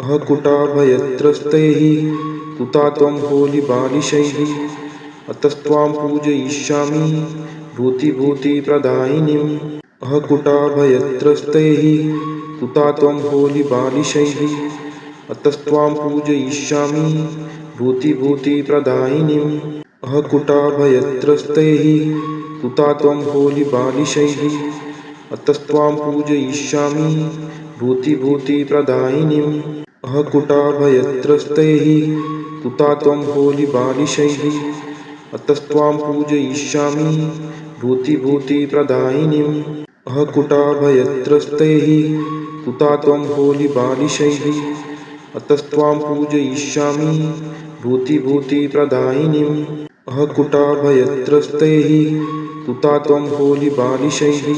अहकुटाभयत्रस्तैः कुता त्वं होलिबालिशैः अतस्त्वां पूजयिष्यामि भूतिभूतिप्रदायिनीम् अहकुटाभयत्रस्तैः कुता त्वं होलिबालिशैः अतस्त्वां पूजयिष्यामि भूतिभूतिप्रदायिनीम् अहकुटाभयत्रस्तैः कुता त्वं होलिबालिशैः अतस्त्वां पूजयिष्यामि भूतिभूतिप्रदायिनीम् अहकुटाभयत्रस्तैः कुता त्वं होलिबालिशैः अतस्त्वां पूजयिष्यामि भूतिभूतिप्रदायिनीम् अहकुटाभयत्रस्तैः कुता त्वं होलिबालिशैः अतस्त्वां पूजयिष्यामि भूतिभूतिप्रदायिनीम् अहकुटाभयत्रस्तैः कुता त्वं होलिबालिशैः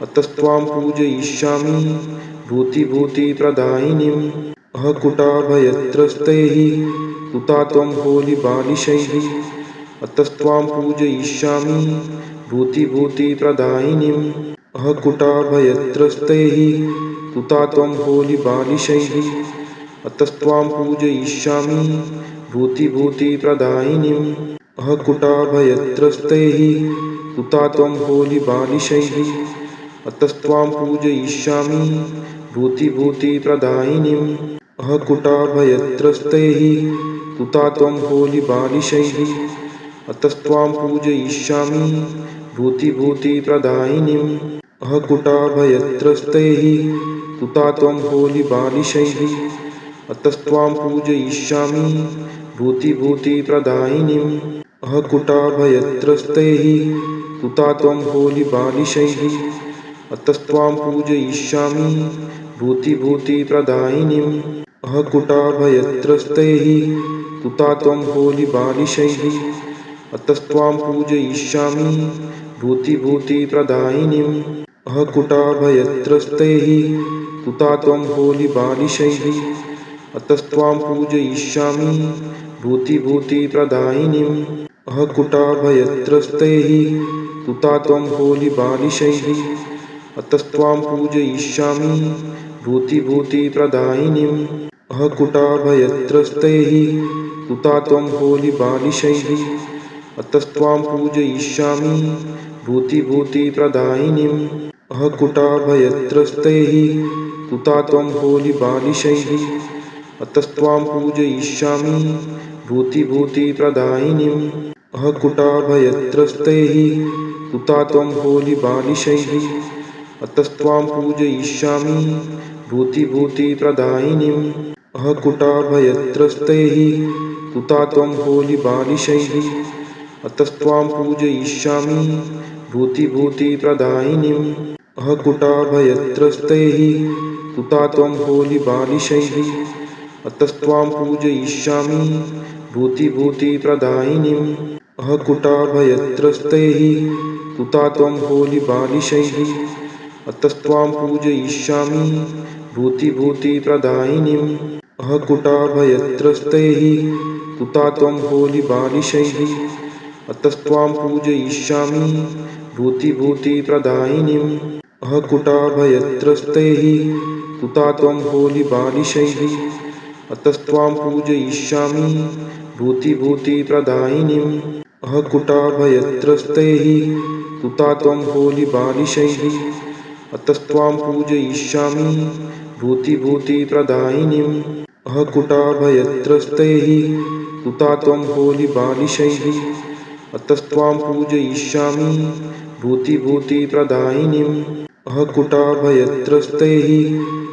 अतस्त्वां पूजयिष्यामि भूतिभूतिप्रदायिनीम् अहकुटाभयत्रस्तैः कुता त्वं होलिबालिशैः अतस्त्वां पूजयिष्यामि भूतिभूतिप्रदायिनीम् अहकुटाभयत्रस्तैः कुता त्वं होलिबालिशैः अतस्त्वां पूजयिष्यामि भूतिभूतिप्रदायिनीम् अहकुटाभयत्रस्तैः कुता त्वं होलिबालिशैः अतस्त्वां पूजयिष्यामि भूतिभूतिप्रदायिनीम् अहकुटाभयत्रस्तैः कुता त्वं होलिबालिशैः अतस्त्वां पूजयिष्यामि भूतिभूतिप्रदायिनीम् अहकुटाभयत्रस्तैः कुता त्वं होलिबालिशैः अतस्त्वां पूजयिष्यामि भूतिभूतिप्रदायिनीम् अहकुटाभयत्रस्तैः कुता त्वं होलिबालिशैः अतस्त्वां पूजयिष्यामि भूतिभूतिप्रदायिनीम् अहकुटाभयत्रस्तैः कुता त्वं होलिबालिशैः अतस्त्वां पूजयिष्यामि भूतिभूतिप्रदायिनीम् अहकुटाभयत्रस्तैः कुता त्वं होलिबालिशैः अतस्त्वां पूजयिष्यामि भूतिभूतिप्रदायिनीम् अहकुटाभयत्रस्तैः कुता त्वं होलिबालिशैः अतस्त्वां पूजयिष्यामि भूतिभूतिप्रदायिनीम् अहकुटाभयत्रस्तैः कुता त्वं होलिबालिशैः अतस्त्वां पूजयिष्यामि भूतिभूतिप्रदायिनीम् अहकुटाभयत्रस्तैः कुता त्वं होलिबालिशैः अतस्त्वां पूजयिष्यामि भूतिभूतिप्रदायिनीम् अहकुटाभयत्रस्तैः कुता त्वं होलिबालिशैः अतस्त्वां पूजयिष्यामि भूतिभूतिप्रदायिनीम् अहकुटाभयत्रस्तैः कुता त्वं होलिबालिशैः अतस्त्वां पूजयिष्यामि भूतिभूतिप्रदायिनीम् अहकुटाभयत्रस्तैः कुता त्वं होलिबालिशैः अतस्त्वां पूजयिष्यामि भूतिभूतिप्रदायिनीम् अहकुटाभयत्रस्तैः कुता त्वं होलिबालिशैः अतस्त्वां पूजयिष्यामि भूतिभूतिप्रदायिनीम् अहकुटाभयत्रस्तैः कुता त्वं होलिबालिशैः अतस्त्वां पूजयिष्यामि भूतिभूतिप्रदायिनीम् अहकुटाभयत्रस्तैः कुता त्वं होलिबालिशैः अतस्त्वां पूजयिष्यामि भूतिभूतिप्रदायिनीम् अहकुटाभयत्रस्तैः कुता त्वं होलिबालिशैः अतस्त्वां पूजयिष्यामि भूतिभूतिप्रदायिनीम् अहकुटाभयत्रस्तैः कुता त्वं होलिबालिशैः अतस्त्वां पूजयिष्यामि भूतिभूतिप्रदायिनीम् अहकुटाभयत्रस्तैः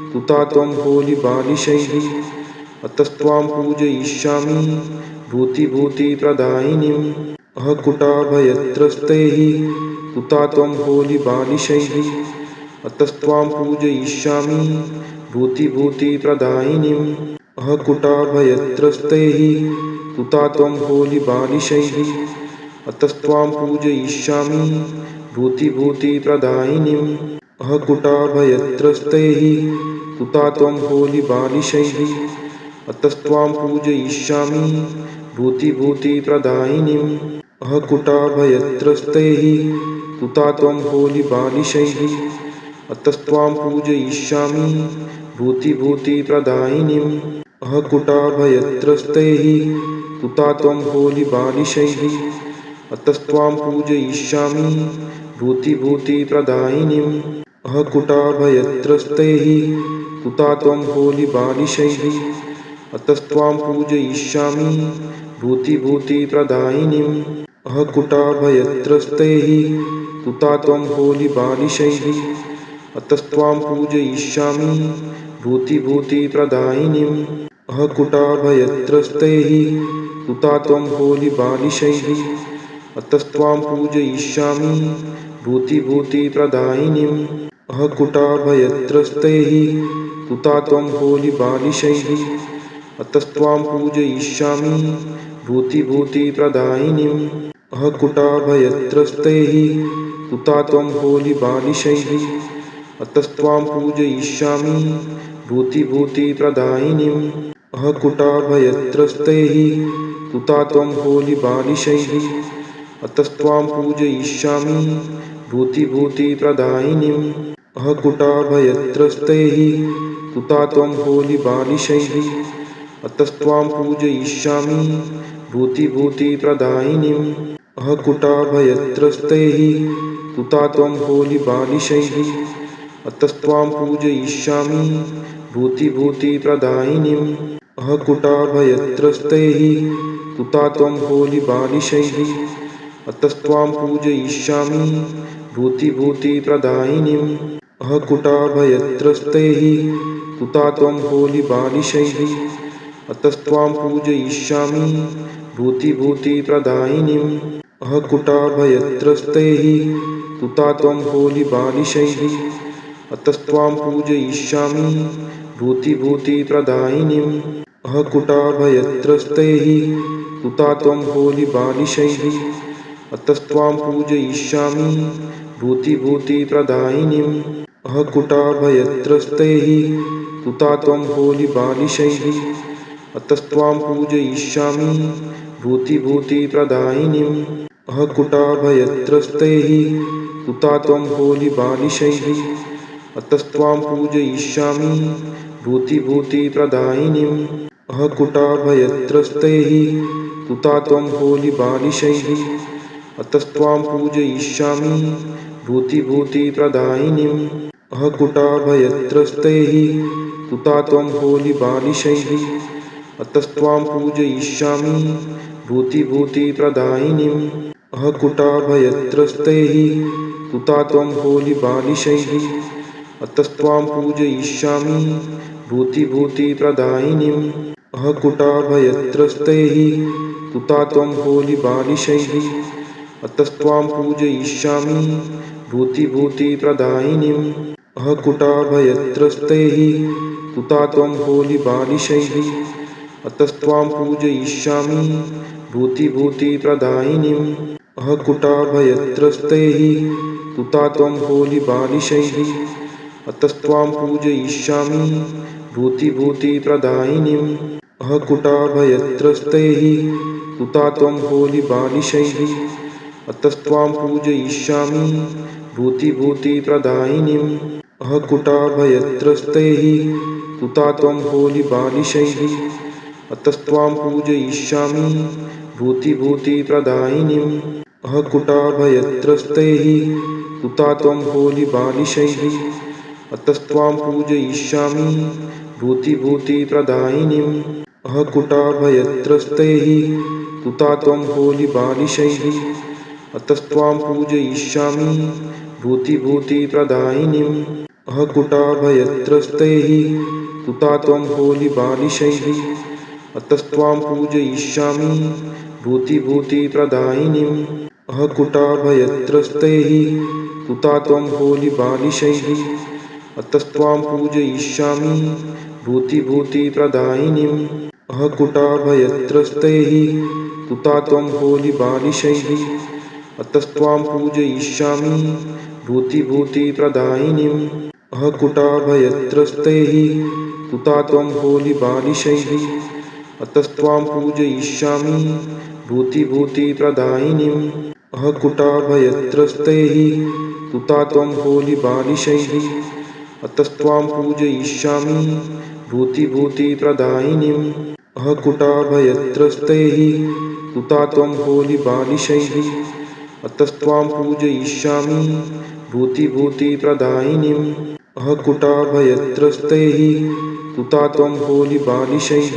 कुता त्वं होलिबालिशैः अतस्त्वां पूजयिष्यामि भूतिभूतिप्रदायिनीम् अहकुटाभयत्रस्तैः कुता त्वं होलिबालिशैः अतस्त्वां पूजयिष्यामि भूतिभूतिप्रदायिनीम् अहकुटाभयत्रस्तैः कुता त्वं होलिबालिशैः अतस्त्वां पूजयिष्यामि भूतिभूतिप्रदायिनीम् अहकुटाभयत्रस्तैः कुता त्वं होलिबालिशैः अतस्त्वां पूजयिष्यामि भूतिभूतिप्रदायिनीम् अहकुटाभयत्रस्तैः कुता त्वं होलिबालिशैः अतस्त्वां पूजयिष्यामि भूतिभूतिप्रदायिनीम् अहकुटाभयत्रस्तैः तुता त्वं होलिबालिशैः अतस्त्वां पूजयिष्यामि भूतिभूतिप्रदायिनीम् अहकुटाभयत्रस्तैः तुता त्वं होलिबालिशैः अतस्त्वां पूजयिष्यामि भूतिभूतिप्रदायिनीम् अहकुटाभयत्रस्तैः तुता त्वं होलिबालिशैः अतस्त्वां पूजयिष्यामि भूतिभूतिप्रदायिनीम् अहकुटाभयत्रस्तैः तुता त्वं होलिबालिशैः अतस्त्वां पूजयिष्यामि भूतिभूतिप्रदायिनीम् अहकुटाभयत्रस्तैः तुता त्वं होलिबालिशैः अतस्त्वां पूजयिष्यामि भूतिभूतिप्रदायिनीम् अहकुटाभयत्रस्तैः तुता त्वं होलिबालिशैः अतस्त्वां पूजयिष्यामि भूतिभूतिप्रदायिनीम् अहकुटाभयत्रस्तैः तुता त्वं होलिबालिशैः अतस्त्वां पूजयिष्यामि भूतिभूतिप्रदायिनीम् अहकुटाभयत्रस्तैः तुता त्वं होलिबालिशैः अतस्त्वां पूजयिष्यामि भूतिभूतिप्रदायिनीम् अहकुटाभयत्रस्तैः तुता त्वं होलिबालिशैः अतस्त्वां पूजयिष्यामि भूतिभूतिप्रदायिनीम् अहकुटाभयत्रस्तैः तुता त्वं होलिबालिशैः अतस्त्वां पूजयिष्यामि भूतिभूतिप्रदायिनीम् अहकुटाभयत्रस्तैः तुता त्वं होलिबालिशैः अतस्त्वां पूजयिष्यामि भूतिभूतिप्रदायिनीम् अहकुटाभयत्रस्तैः तुता त्वं होलिबालिशैः अतस्त्वां पूजयिष्यामि भूतिभूतिप्रदायिनीम् अहकुटाभयत्रस्तैः तुता त्वं होलिबालिशैः अतस्त्वां पूजयिष्यामि भूतिभूतिप्रदायिनीम् अहकुटाभयत्रस्तैः तुता त्वं होलिबालिशैः अतस्त्वां पूजयिष्यामि भूतिभूतिप्रदायिनीम् अहकुटाभयत्रस्तैः तुता त्वं होलिबालिशैः अतस्त्वां पूजयिष्यामि भूतिभूतिप्रदायिनीम् अहकुटाभयत्रस्तैः तुता त्वं होलिबालिशैः अतस्त्वां पूजयिष्यामि भूतिभूतिप्रदायिनीम् अहकुटाभयत्रस्तैः तुता त्वं होलिबालिशैः अतस्त्वां पूजयिष्यामि भूतिभूतिप्रदायिनीम् अहकुटाभयत्रस्तैः तुता त्वं होलिबालिशैः अतस्त्वां पूजयिष्यामि भूतिभूतिप्रदायिनीम् अहकुटाभयत्रस्तैः तुता त्वं होलिबालिशैः अतस्त्वां पूजयिष्यामि भूतिभूतिप्रदायिनीम् अहकुटाभयत्रस्तैः तुता त्वं होलिबालिशैः अतस्त्वां पूजयिष्यामि भूतिभूतिप्रदायिनीम् अहकुटाभयत्रस्तैः तुता त्वं होलिबालिशैः अतस्त्वां पूजयिष्यामि भूतिभूतिप्रदायिनीम् अहकुटाभयत्रस्तैः तुता त्वं होलिबालिशैः अतस्त्वां पूजयिष्यामि भूतिभूतिप्रदायिनीम् अहकुटाभयत्रस्तैः तुता त्वं होलिबालिशैः अतस्त्वां पूजयिष्यामि भूतिभूतिप्रदायिनीम् अहकुटाभयत्रस्तैः तुता त्वं होलिबालिशैः अतस्त्वां पूजयिष्यामि भूतिभूतिप्रदायिनीम् अहकुटाभयत्रस्तैः तुता त्वं होलिबालिशैः अतस्त्वां पूजयिष्यामि भूतिभूतिप्रदायिनीम् अहकुटाभयत्रस्तैः तुता त्वं होलिबालिशैः अतस्त्वां पूजयिष्यामि भूतिभूतिप्रदायिनीम् अहकुटाभयत्रस्तैः तुता त्वं होलिबालिशैः अतस्त्वां पूजयिष्यामि भूतिभूतिप्रदायिनीम् अहकुटाभयत्रस्तैः तुता त्वं होलिबालिशैः अतस्त्वां पूजयिष्यामि भूतिभूतिप्रदायिनीम् अहकुटाभयत्रस्तैः तुता त्वं होलिबालिशैः अतस्त्वां पूजयिष्यामि भूतिभूतिप्रदायिनीम् अहकुटाभयत्रस्तैः तुता त्वं होलिबालिशैः अतस्त्वां पूजयिष्यामि भूतिभूतिप्रदायिनीम् अहकुटाभयत्रस्तैः तुता त्वं होलिबालिशैः अतस्त्वां पूजयिष्यामि भूतिभूतिप्रदायिनीम् अहकुटाभयत्रस्तैः तुता त्वं होलिबालिशैः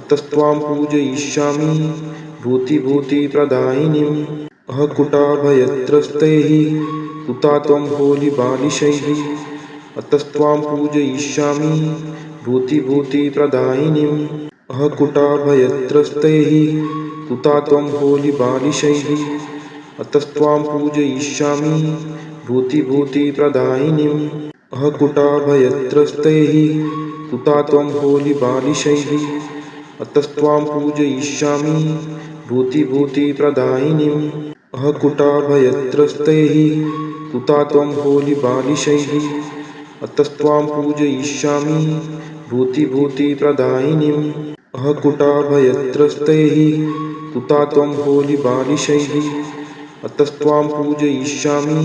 अतस्त्वां पूजयिष्यामि भूतिभूतिप्रदायिनीम् अहकुटाभयत्रस्तैः तुता त्वं होलिबालिशैः अतस्त्वां पूजयिष्यामि भूतिभूतिप्रदायिनीम् अहकुटाभयत्रस्तैः तुता त्वं होलिबालिशैः अतस्त्वां पूजयिष्यामि भूतिभूतिप्रदायिनीम् अहकुटाभयत्रस्तैः तुता त्वं होलिबालिशैः अतस्त्वां पूजयिष्यामि भूतिभूतिप्रदायिनीम् अहकुटाभयत्रस्तैः तुता त्वं होलिबालिशैः अतस्त्वां पूजयिष्यामि भूतिभूतिप्रदायिनीम् अहकुटाभयत्रस्तैः तुता त्वं होलिबालिशैः अतस्त्वां पूजयिष्यामि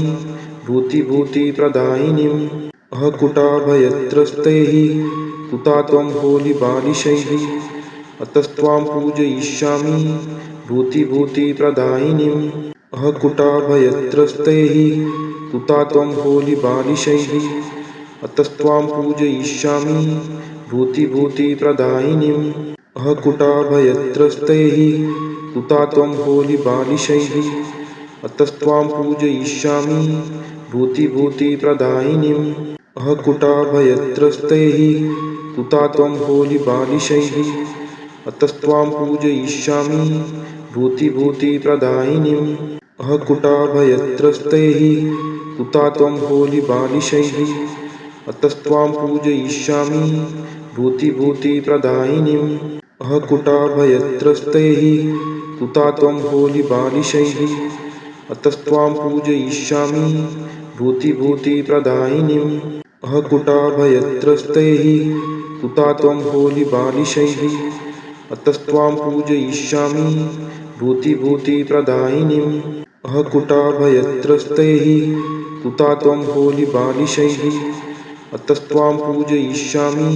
भूतिभूतिप्रदायिनीम् अहकुटाभयत्रस्तैः तुता त्वं होलिबालिशैः अतस्त्वां पूजयिष्यामि भूतिभूतिप्रदायिनीम् अहकुटाभयत्रस्तैः तुता त्वं होलिबालिशैः अतस्त्वां पूजयिष्यामि भूतिभूतिप्रदायिनीम् अहकुटाभयत्रस्तैः तुता त्वं होलिबालिशैः अतस्त्वां पूजयिष्यामि भूतिभूतिप्रदायिनीम् अहकुटाभयत्रस्तैः तुता त्वं होलिबालिशैः अतस्त्वां पूजयिष्यामि भूतिभूतिप्रदायिनीम् अहकुटाभयत्रस्तैः तुता त्वं होलिबालिशैः अतस्त्वां पूजयिष्यामि भूतिभूतिप्रदायिनीम् अहकुटाभयत्रस्तैः तुता त्वं होलिबालिशैः अतस्त्वां पूजयिष्यामि भूतिभूतिप्रदायिनीम् अहकुटाभयत्रस्तैः तुता त्वं होलिबालिशैः अतस्त्वां पूजयिष्यामि भूतिभूतिप्रदायिनीम् अहकुटाभयत्रस्तैः तुता त्वं होलिबालिशैः अतस्त्वां पूजयिष्यामि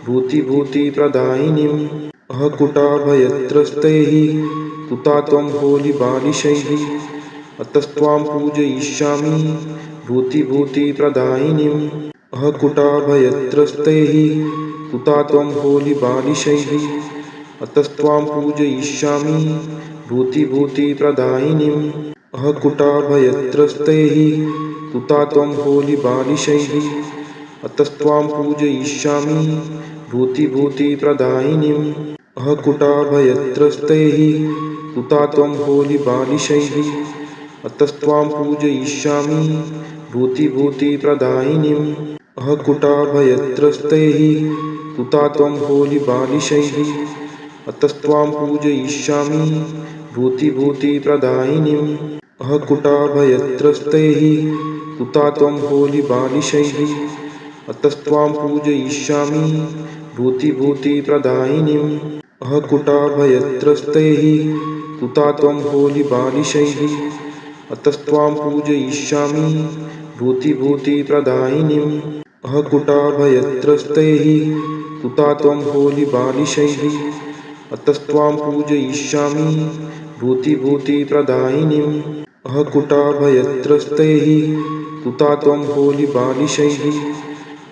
भूतिभूतिप्रदायिनीम् अहकुटाभयत्रस्तैः तुता त्वं होलिबालिशैः अतस्त्वां पूजयिष्यामि भूतिभूतिप्रदायिनीम् अहकुटाभयत्रस्तैः तुता त्वं होलिबालिशैः अतस्त्वां पूजयिष्यामि भूतिभूतिप्रदायिनीम् अहकुटाभयत्रस्तैः तुता त्वं होलिबालिशैः अतस्त्वां पूजयिष्यामि भूतिभूतिप्रदायिनीम् अहकुटाभयत्रस्तैः तुता त्वं होलिबालिशैः अतस्त्वां पूजयिष्यामि भूतिभूतिप्रदायिनीम् अहकुटाभयत्रस्तैः तुता त्वं होलिबालिशैः अतस्त्वां पूजयिष्यामि भूतिभूतिप्रदायिनीम् अहकुटाभयत्रस्तैः तुता त्वं होलिबालिशैः अतस्त्वां पूजयिष्यामि भूतिभूतिप्रदायिनीम् अहकुटाभयत्रस्तैः तुता त्वं होलिबालिशैः अतस्त्वां पूजयिष्यामि भूतिभूतिप्रदायिनीम् अहकुटाभयत्रस्तैः तुता त्वं होलिबालिशैः अतस्त्वां पूजयिष्यामि भूतिभूतिप्रदायिनीम् अहकुटाभयत्रस्तैः तुता त्वं होलिबालिशैः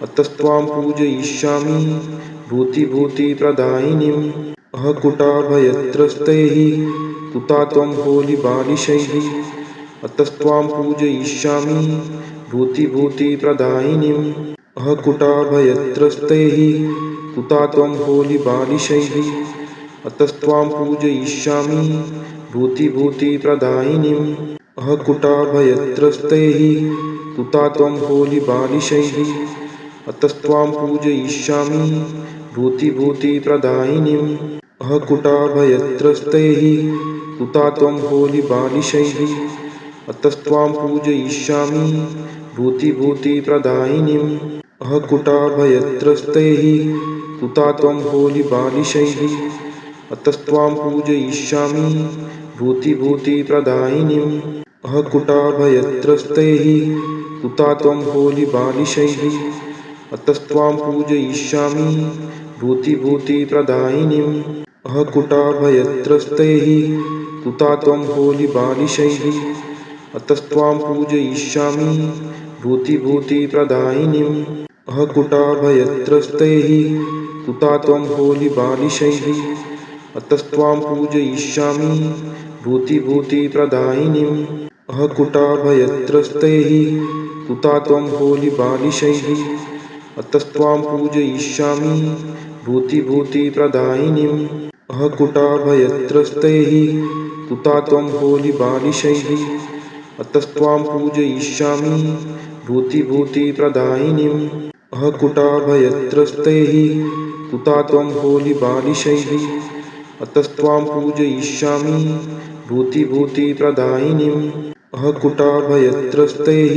अतस्त्वां पूजयिष्यामि भूतिभूतिप्रदायिनीम् अहकुटाभयत्रस्तैः तुता त्वं होलिबालिशैः अतस्त्वां पूजयिष्यामि भूतिभूतिप्रदायिनीम् अहकुटाभयत्रस्तैः तुता त्वं होलिबालिशैः अतस्त्वां पूजयिष्यामि भूतिभूतिप्रदायिनीम् अहकुटाभयत्रस्तैः तुता त्वं होलिबालिशैः अतस्त्वां पूजयिष्यामि भूतिभूतिप्रदायिनीम् अहकुटाभयत्रस्तैः तुता त्वं होलिबालिशैः अतस्त्वां पूजयिष्यामि भूतिभूतिप्रदायिनीम् अहकुटाभयत्रस्तैः तुता त्वं होलिबालिशैः अतस्त्वां पूजयिष्यामि भूतिभूतिप्रदायिनीम् अहकुटाभयत्रस्तैः कुता त्वं होलिबालिशैः अतस्त्वां पूजयिष्यामि भूतिभूतिप्रदायिनीम् अहकुटाभयत्रस्तैः कुता त्वं होलिबालिशैः अतस्त्वां पूजयिष्यामि भूतिभूतिप्रदायिनीम् अहकुटाभयत्रस्तैः कुता त्वं होलिबालिशैः अतस्त्वां पूजयिष्यामि भूतिभूतिप्रदायिनीम् अहकुटाभयत्रस्तैः कुता त्वं होलिबालिशैः अतस्त्वां पूजयिष्यामि भूतिभूतिप्रदायिनीम् अहकुटाभयत्रस्तैः कुता त्वं होलिबालिशैः अतस्त्वां पूजयिष्यामि भूतिभूतिप्रदायिनीम् अहकुटाभयत्रस्तैः कुता त्वं होलिबालिशैः अतस्त्वां पूजयिष्यामि भूतिभूतिप्रदायिनीम् अहकुटाभयत्रस्तैः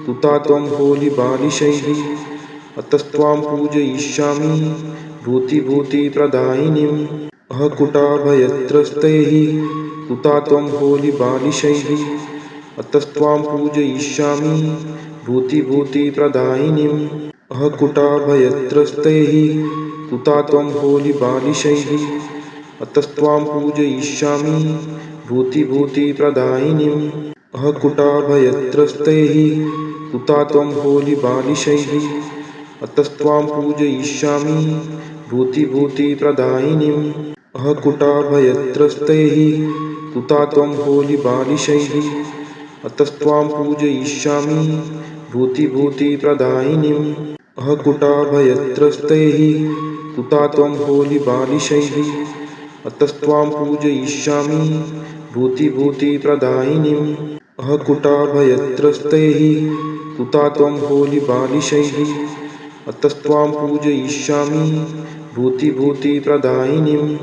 कुता त्वं होलिबालिशैः अतस्त्वां पूजयिष्यामि भूतिभूतिप्रदायिनीम् अहकुटाभयत्रस्तैः कुता त्वं होलिबालिशैः अतस्त्वां पूजयिष्यामि भूतिभूतिप्रदायिनीम् अहकुटाभयत्रस्तैः कुता त्वं होलिबालिशैः अतस्त्वां पूजयिष्यामि भूतिभूतिप्रदायिनीम् अहकुटाभयत्रस्तैः कुता त्वं होलिबालिशैः अतस्त्वां पूजयिष्यामि भूतिभूतिप्रदायिनीम् अहकुटाभयत्रस्तैः कुता त्वं होलिबालिशैः अतस्त्वां पूजयिष्यामि भूतिभूतिप्रदायिनीम् अहकुटाभयत्रस्तैः कुता त्वं होलिबालिशैः अतस्त्वां पूजयिष्यामि भूतिभूतिप्रदायिनीम् अहकुटाभयत्रस्तैः कुता त्वं होलिबालिशैः अतस्त्वां पूजयिष्यामि भूतिभूतिप्रदायिनीम्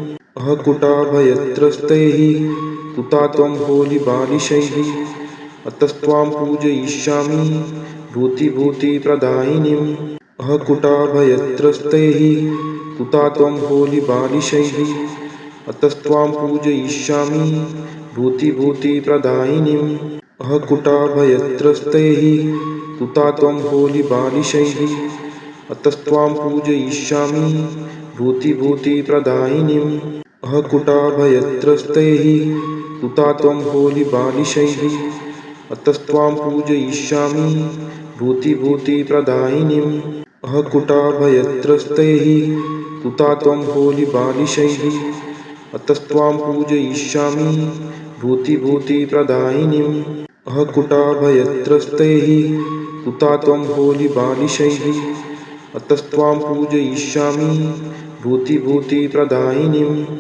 अहकुटाभयत्रस्तैः कुता त्वं होलिबालिशैः अतस्त्वां पूजयिष्यामि भूतिभूतिप्रदायिनीम् अहकुटाभयत्रस्तैः कुता त्वं होलिबालिशैः अतस्त्वां पूजयिष्यामि भूतिभूतिप्रदायिनीम् अहकुटाभयत्रस्तैः कुता त्वं होलिबालिशैः अतस्त्वां पूजयिष्यामि भूतिभूतिप्रदायिनीम् अहकुटाभयत्रस्तैः कुता त्वं होलिबालिशैः अतस्त्वां पूजयिष्यामि भूतिभूतिप्रदायिनीम् अहकुटाभयत्रस्तैः कुता त्वं होलिबालिशैः अतस्त्वां पूजयिष्यामि भूतिभूतिप्रदायिनीम् अहकुटाभयत्रस्तैः कुता त्वं होलिबालिशैः अतस्त्वां पूजयिष्यामि भूतिभूतिप्रदायिनीम्